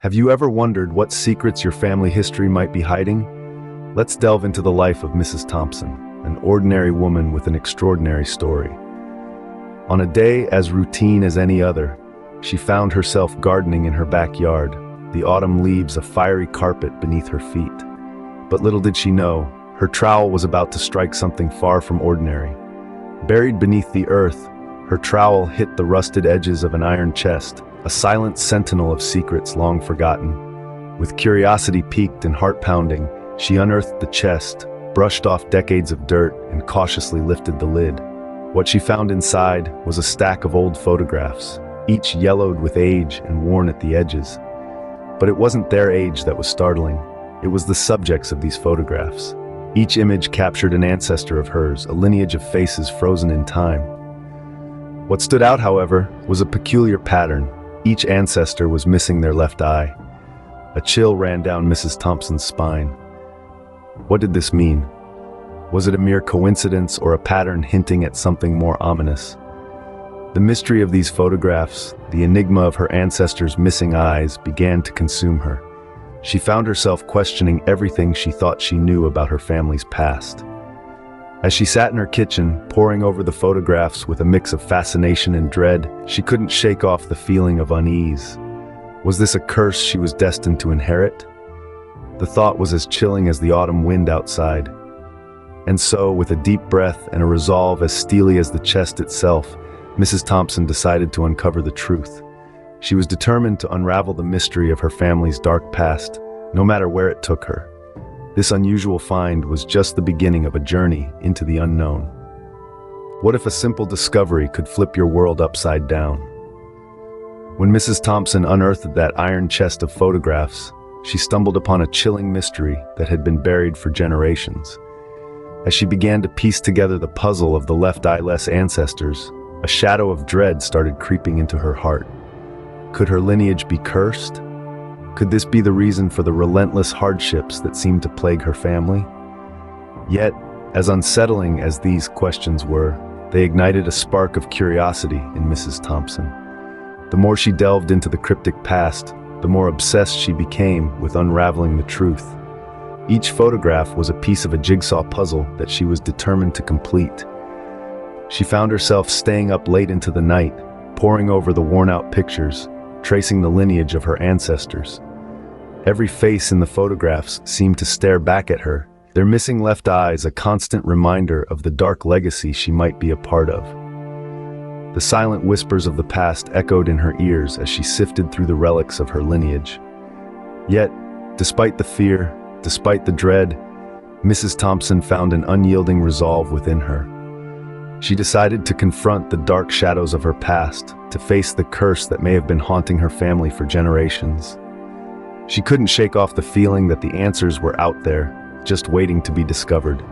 Have you ever wondered what secrets your family history might be hiding? Let's delve into the life of Mrs. Thompson, an ordinary woman with an extraordinary story. On a day as routine as any other, she found herself gardening in her backyard, the autumn leaves a fiery carpet beneath her feet. But little did she know, her trowel was about to strike something far from ordinary. Buried beneath the earth, her trowel hit the rusted edges of an iron chest, a silent sentinel of secrets long forgotten. With curiosity piqued and heart pounding, she unearthed the chest, brushed off decades of dirt, and cautiously lifted the lid. What she found inside was a stack of old photographs, each yellowed with age and worn at the edges. But it wasn't their age that was startling. It was the subjects of these photographs. Each image captured an ancestor of hers, a lineage of faces frozen in time. What stood out, however, was a peculiar pattern. Each ancestor was missing their left eye. A chill ran down Mrs. Thompson's spine. What did this mean? Was it a mere coincidence or a pattern hinting at something more ominous? The mystery of these photographs, the enigma of her ancestors' missing eyes, began to consume her. She found herself questioning everything she thought she knew about her family's past. As she sat in her kitchen, poring over the photographs with a mix of fascination and dread, she couldn't shake off the feeling of unease. Was this a curse she was destined to inherit? The thought was as chilling as the autumn wind outside. And so, with a deep breath and a resolve as steely as the chest itself, Mrs. Thompson decided to uncover the truth. She was determined to unravel the mystery of her family's dark past, no matter where it took her. This unusual find was just the beginning of a journey into the unknown. What if a simple discovery could flip your world upside down? When Mrs. Thompson unearthed that iron chest of photographs, she stumbled upon a chilling mystery that had been buried for generations. As she began to piece together the puzzle of the left eyeless ancestors, a shadow of dread started creeping into her heart. Could her lineage be cursed? Could this be the reason for the relentless hardships that seemed to plague her family? Yet, as unsettling as these questions were, they ignited a spark of curiosity in Mrs. Thompson. The more she delved into the cryptic past, the more obsessed she became with unraveling the truth. Each photograph was a piece of a jigsaw puzzle that she was determined to complete. She found herself staying up late into the night, poring over the worn-out pictures, tracing the lineage of her ancestors. Every face in the photographs seemed to stare back at her, their missing left eyes a constant reminder of the dark legacy she might be a part of. The silent whispers of the past echoed in her ears as she sifted through the relics of her lineage. Yet, despite the fear, despite the dread, Mrs. Thompson found an unyielding resolve within her. She decided to confront the dark shadows of her past, to face the curse that may have been haunting her family for generations. She couldn't shake off the feeling that the answers were out there, just waiting to be discovered.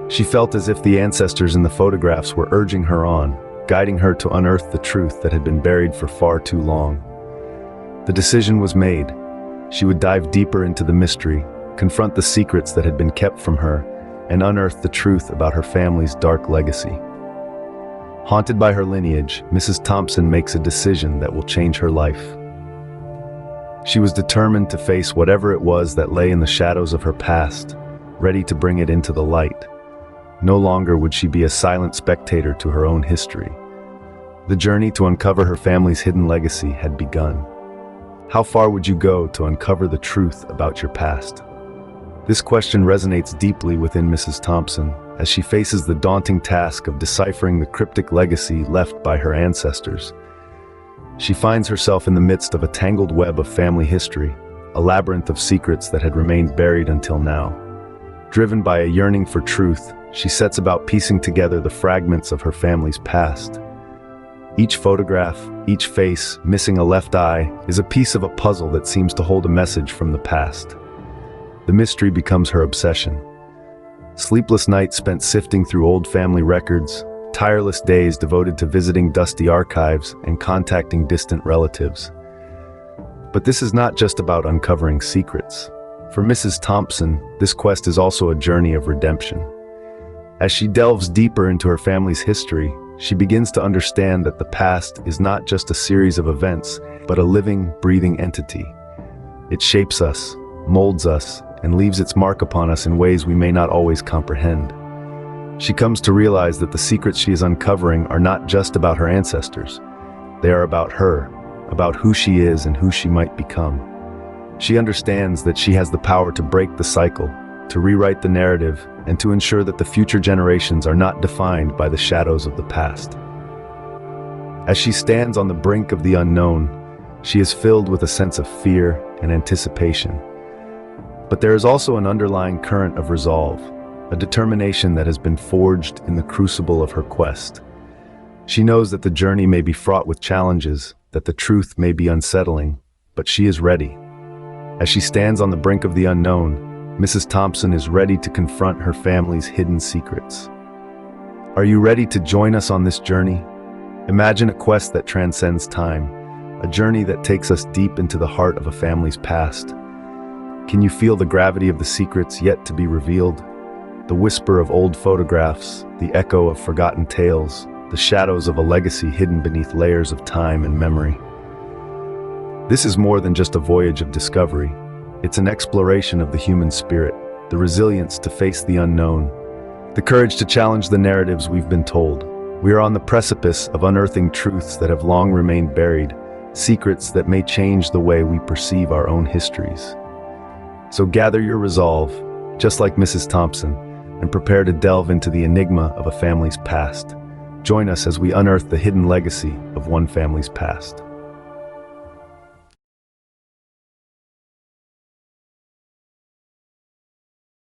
She felt as if the ancestors in the photographs were urging her on, guiding her to unearth the truth that had been buried for far too long. The decision was made. She would dive deeper into the mystery, confront the secrets that had been kept from her, and unearth the truth about her family's dark legacy. Haunted by her lineage, Mrs. Thompson makes a decision that will change her life. She was determined to face whatever it was that lay in the shadows of her past, ready to bring it into the light. No longer would she be a silent spectator to her own history. The journey to uncover her family's hidden legacy had begun. How far would you go to uncover the truth about your past? This question resonates deeply within Mrs. Thompson as she faces the daunting task of deciphering the cryptic legacy left by her ancestors. She finds herself in the midst of a tangled web of family history, a labyrinth of secrets that had remained buried until now. Driven by a yearning for truth, she sets about piecing together the fragments of her family's past. Each photograph, each face, missing a left eye, is a piece of a puzzle that seems to hold a message from the past. The mystery becomes her obsession. Sleepless nights spent sifting through old family records, tireless days devoted to visiting dusty archives and contacting distant relatives. But this is not just about uncovering secrets. For Mrs. Thompson, this quest is also a journey of redemption. As she delves deeper into her family's history, she begins to understand that the past is not just a series of events, but a living, breathing entity. It shapes us, molds us, and leaves its mark upon us in ways we may not always comprehend. She comes to realize that the secrets she is uncovering are not just about her ancestors. They are about her, about who she is and who she might become. She understands that she has the power to break the cycle, to rewrite the narrative, and to ensure that the future generations are not defined by the shadows of the past. As she stands on the brink of the unknown, she is filled with a sense of fear and anticipation. But there is also an underlying current of resolve, a determination that has been forged in the crucible of her quest. She knows that the journey may be fraught with challenges, that the truth may be unsettling, but she is ready. As she stands on the brink of the unknown, Mrs. Thompson is ready to confront her family's hidden secrets. Are you ready to join us on this journey? Imagine a quest that transcends time, a journey that takes us deep into the heart of a family's past. Can you feel the gravity of the secrets yet to be revealed? The whisper of old photographs, the echo of forgotten tales, the shadows of a legacy hidden beneath layers of time and memory. This is more than just a voyage of discovery. It's an exploration of the human spirit, the resilience to face the unknown, the courage to challenge the narratives we've been told. We are on the precipice of unearthing truths that have long remained buried, secrets that may change the way we perceive our own histories. So gather your resolve, just like Mrs. Thompson, and prepare to delve into the enigma of a family's past. Join us as we unearth the hidden legacy of one family's past.